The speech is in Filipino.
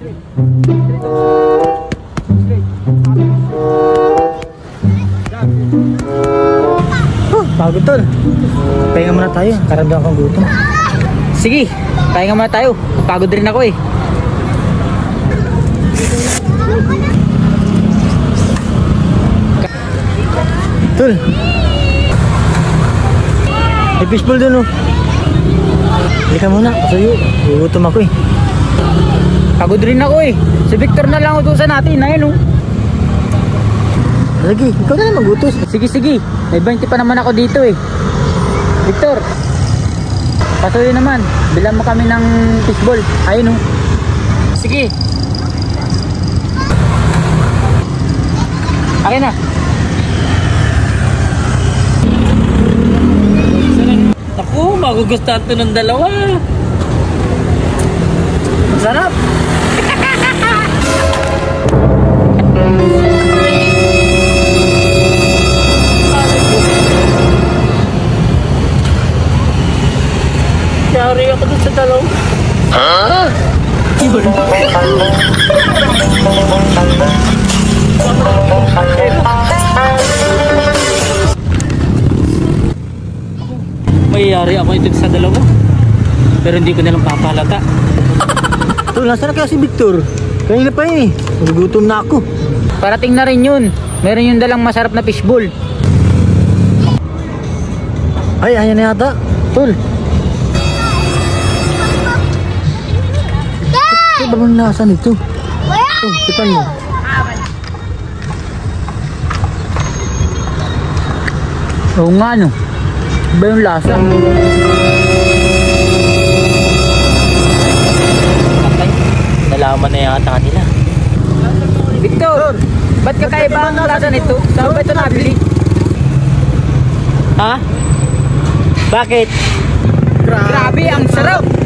Pagod tol. Pahinga muna tayo. Karamdaman kong gutom. Sige, pahinga muna tayo. Pagod rin ako eh. Tol. May fishbowl dun oh. Halika muna. Kasuyo. Gugutom ako eh. Pagod rin ako eh. Si Victor na lang utusan natin. Ayun oh. Lagi, ikaw na lang magutos. Sige. May 20 pa naman ako dito eh. Victor. Pasuyo naman. Bilang mo kami ng fishbowl. Ayun oh. Sige. Akin na. Ako, magugustuhan to ng dalawa. Sarap. Yari ako dun sa dalawa. Ha? Mayayari ako ito sa dalawa. Pero hindi ko nalang papalata. Tol, nasaan na kaya si Victor? Kanina pa eh. Nagugutom na ako. Parating na rin yun. Meron yung dalang masarap na fishbowl. Ay, ayan na yata. Tol. Ito ba bang lasa nito? Oh, tipan mo. Oo nga no. Iba yung lasa. Patay. Nalaman na yata nila. Victor, ba't kakaiba ang lasa nito? Saan ba ito nabili? Ha? Bakit? Grabe, ang sarap!